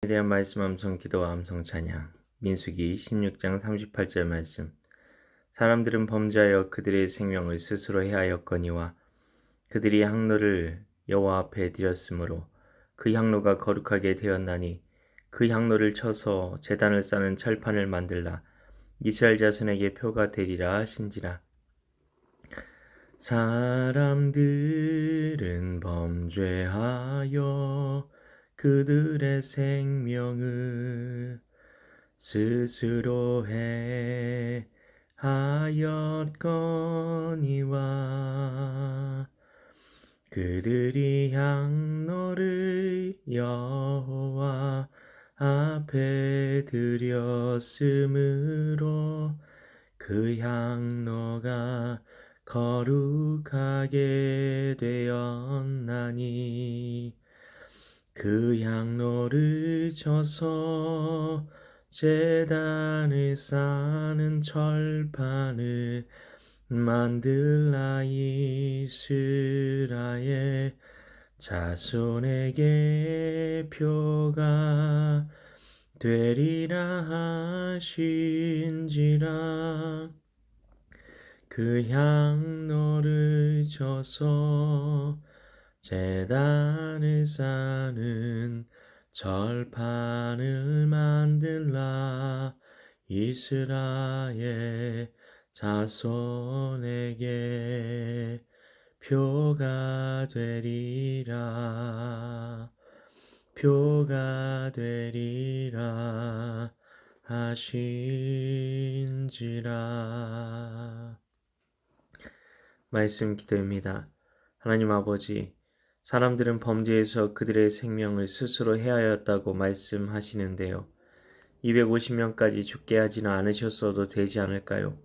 대한 말씀 암송 기도와 암송 찬양 민수기 16장 38절 말씀. 사람들은 범죄하여 그들의 생명을 스스로 해하였거니와 그들이 향로를 여호와 앞에 드렸으므로 그 향로가 거룩하게 되었나니 그 향로를 쳐서 제단을 쌓는 철판을 만들라 이스라엘 자손에게 표가 되리라 하신지라. 사람들은 범죄하여 그들의 생명을 스스로 해하였거니와 그들이 향로를 여호와 앞에 드렸으므로 그 향로가 거룩하게 되었나니 그 향로를 쳐서 제단을 쌓는 철판을 만들라 이스라엘 자손에게 표가 되리라 하신지라. 그 향로를 쳐서 제단을 쌓는 절판을 만들라 이스라엘 자손에게 표가 되리라 하신지라. 말씀 기도입니다. 하나님 아버지, 사람들은 범죄에서 그들의 생명을 스스로 해하였다고 말씀하시는데요. 250명까지 죽게 하지는 않으셨어도 되지 않을까요?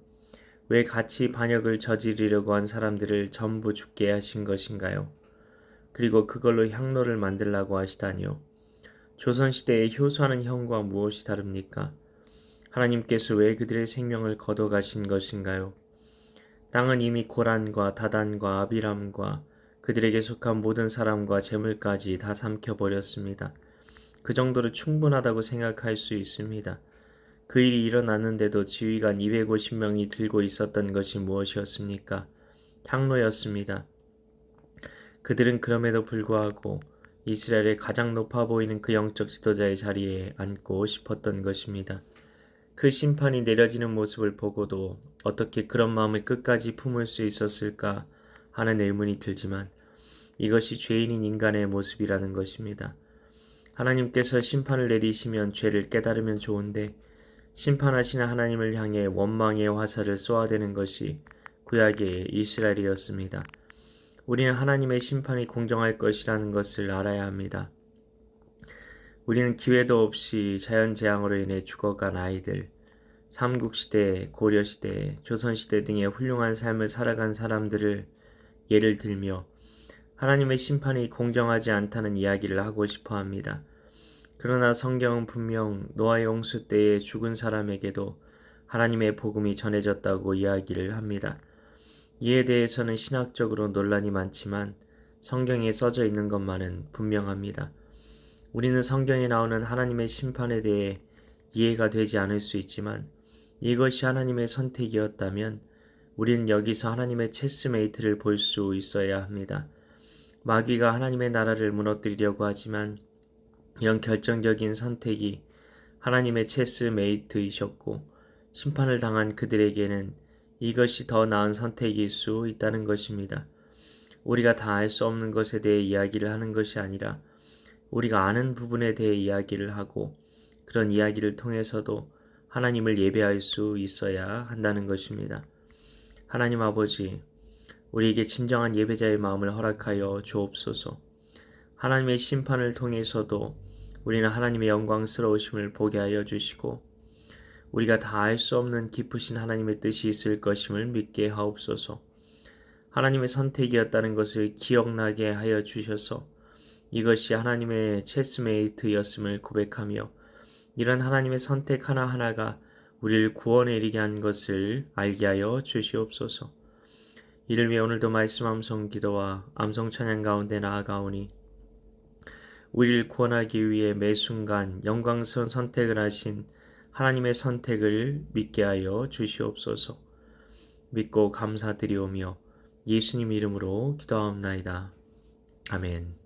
왜 같이 반역을 저지르려고 한 사람들을 전부 죽게 하신 것인가요? 그리고 그걸로 향로를 만들라고 하시다니요. 조선시대의 효수하는 형과 무엇이 다릅니까? 하나님께서 왜 그들의 생명을 거둬가신 것인가요? 땅은 이미 고란과 다단과 아비람과 그들에게 속한 모든 사람과 재물까지 다 삼켜버렸습니다. 그 정도로 충분하다고 생각할 수 있습니다. 그 일이 일어났는데도 지휘관 250명이 들고 있었던 것이 무엇이었습니까? 향로였습니다. 그들은 그럼에도 불구하고 이스라엘의 가장 높아 보이는 그 영적 지도자의 자리에 앉고 싶었던 것입니다. 그 심판이 내려지는 모습을 보고도 어떻게 그런 마음을 끝까지 품을 수 있었을까 하는 의문이 들지만 이것이 죄인인 인간의 모습이라는 것입니다. 하나님께서 심판을 내리시면 죄를 깨달으면 좋은데 심판하시는 하나님을 향해 원망의 화살을 쏘아대는 것이 구약의 이스라엘이었습니다. 우리는 하나님의 심판이 공정할 것이라는 것을 알아야 합니다. 우리는 기회도 없이 자연재앙으로 인해 죽어간 아이들, 삼국시대, 고려시대, 조선시대 등의 훌륭한 삶을 살아간 사람들을 예를 들며 하나님의 심판이 공정하지 않다는 이야기를 하고 싶어 합니다. 그러나 성경은 분명 노아의 홍수 때에 죽은 사람에게도 하나님의 복음이 전해졌다고 이야기를 합니다. 이에 대해서는 신학적으로 논란이 많지만 성경에 써져 있는 것만은 분명합니다. 우리는 성경에 나오는 하나님의 심판에 대해 이해가 되지 않을 수 있지만 이것이 하나님의 선택이었다면 우리는 여기서 하나님의 체스메이트를 볼 수 있어야 합니다. 마귀가 하나님의 나라를 무너뜨리려고 하지만 이런 결정적인 선택이 하나님의 체스메이트이셨고 심판을 당한 그들에게는 이것이 더 나은 선택일 수 있다는 것입니다. 우리가 다 알 수 없는 것에 대해 이야기를 하는 것이 아니라 우리가 아는 부분에 대해 이야기를 하고 그런 이야기를 통해서도 하나님을 예배할 수 있어야 한다는 것입니다. 하나님 아버지, 우리에게 진정한 예배자의 마음을 허락하여 주옵소서. 하나님의 심판을 통해서도 우리는 하나님의 영광스러우심을 보게 하여 주시고 우리가 다 알 수 없는 깊으신 하나님의 뜻이 있을 것임을 믿게 하옵소서. 하나님의 선택이었다는 것을 기억나게 하여 주셔서 이것이 하나님의 체스메이트였음을 고백하며 이런 하나님의 선택 하나하나가 우리를 구원에 이르게 한 것을 알게 하여 주시옵소서. 이를 위해 오늘도 말씀 암송 기도와 암송 찬양 가운데 나아가오니 우리를 구원하기 위해 매 순간 영광스러운 선택을 하신 하나님의 선택을 믿게 하여 주시옵소서. 믿고 감사드리오며 예수님 이름으로 기도하옵나이다. 아멘.